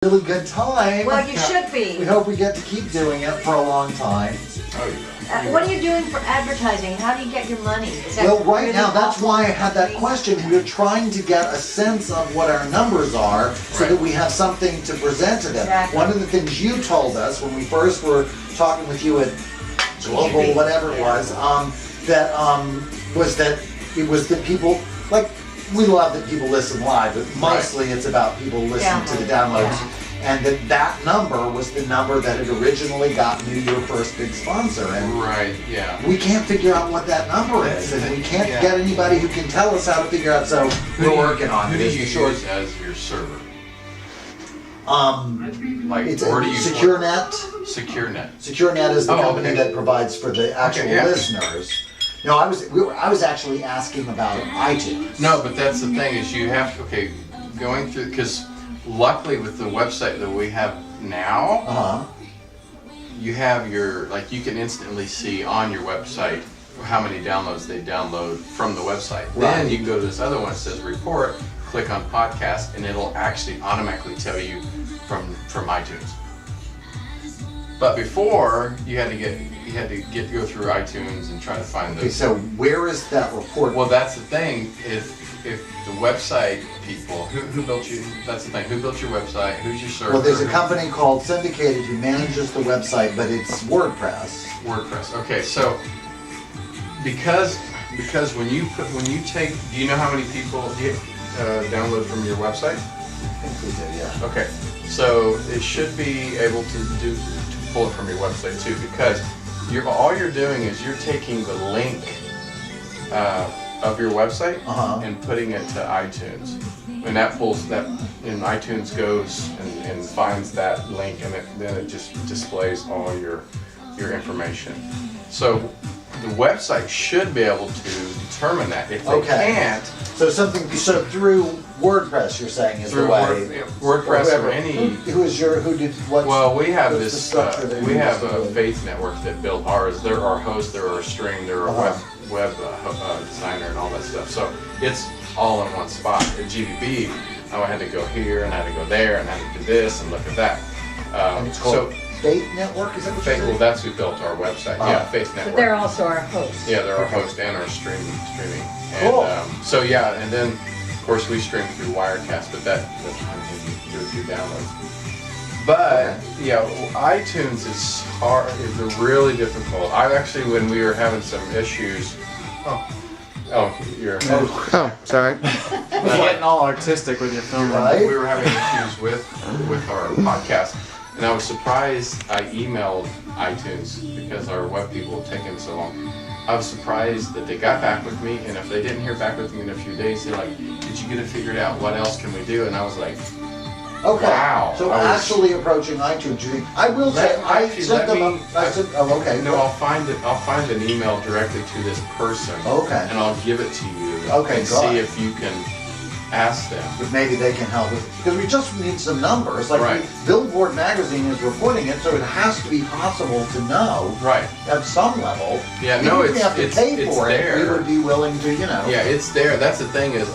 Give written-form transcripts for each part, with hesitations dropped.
Really good time. Well, you should be. We hope we get to keep doing it for a long time. What are you doing for advertising? How do you get your money? Well, right now, that's why I had that question. We're trying to get a sense of what our numbers are so that we have something to present to them. Exactly. One of the things you told us when we first were talking with you at Global, whatever it was, was that it was that people, like, we love that people listen live, but mostly it's about people listening to the downloads. And that number was the number that had originally gotten you your first big sponsor. And we can't figure out what that number is, and we can't get anybody who can tell us how to figure out. So we're working on it. Who do you use as your server? It's SecureNet. SecureNet. SecureNet is the company that provides for the actual listeners. No, I was actually asking about iTunes. No, but that's the thing is you have to, going through, because luckily with the website that we have now, you have you can instantly see on your website how many downloads they download from the website. Then you can go to this other one that says report, click on podcast, and it'll actually automatically tell you from iTunes. But before, you had to go through iTunes and try to find those. Okay, so where is that report? Well, that's the thing. If the website people, who built you? That's the thing. Who built your website? Who's your server? Well, there's a company called Syndicated who manages the website, but it's WordPress. WordPress. Okay, so because when you take, do you know how many people download from your website? I think we do, yeah. Okay, so it should be able to pull it from your website too, because all you're doing is you're taking the link of your website and putting it to iTunes, and that pulls that, and iTunes goes and finds that link, and then it just displays all your information. So the website should be able to determine that. If they can't, so through WordPress, you're saying is the way. WordPress or any. Who did what? Well, we have this. We have a Faith Network that built ours. They're our host. They're our string. They're our web designer and all that stuff. So it's all in one spot. At GBB, I had to go here and I had to go there and I had to do this and look at that. And it's called Faith Network. Is that what Faith? Well, that's who built our website. Yeah, Faith Network. But they're also our host. Yeah, they're our host and our streaming. Cool. And and then of course we stream through Wirecast, but that's through downloads. But iTunes is hard. Is really difficult. I actually, when we were having some issues. Oh, sorry. You're getting all artistic with your film. We were having issues with our podcast, and I was surprised. I emailed iTunes because our web people have taken so long. I was surprised that they got back with me, and if they didn't hear back with me in a few days, they're like, "Did you get it figured out? What else can we do?" And I was like, okay. Wow. So actually approaching iTunes, you think, I will say, No, I'll find it. I'll find an email directly to this person. Okay. And I'll give it to you. Okay, and see if you can ask them. But maybe they can help with, because we just need some numbers. Like Billboard magazine is reporting it, so it has to be possible to know. Right. At some level. Yeah. No, if we have to pay for there. it, we would be willing to, Yeah, it's there. That's the thing is,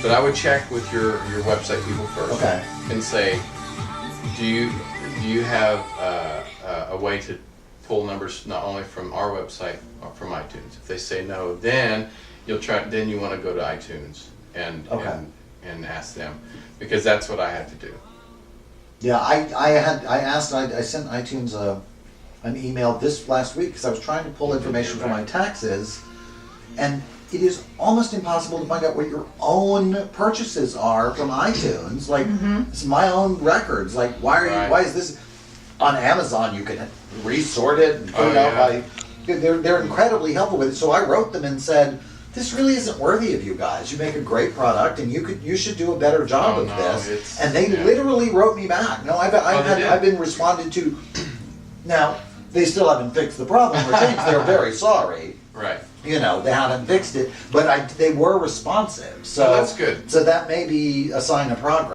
but I would check with your website people first and say, do you have a way to pull numbers not only from our website but from iTunes? If they say no, then you want to go to iTunes and ask them, because that's what I had to do. Yeah, I sent iTunes an email this last week because I was trying to pull information from my taxes, and it is almost impossible to find out what your own purchases are from iTunes. Like, it's my own records. Like, why is this on Amazon? You can resort it and put it out by. They're incredibly helpful with it. So I wrote them and said, this really isn't worthy of you guys. You make a great product, and you should do a better job of this. And they literally wrote me back. No, I've been responded to. Now they still haven't fixed the problem or changed. They're very sorry. Right. They haven't fixed it, but they were responsive. So that's good. So that may be a sign of progress.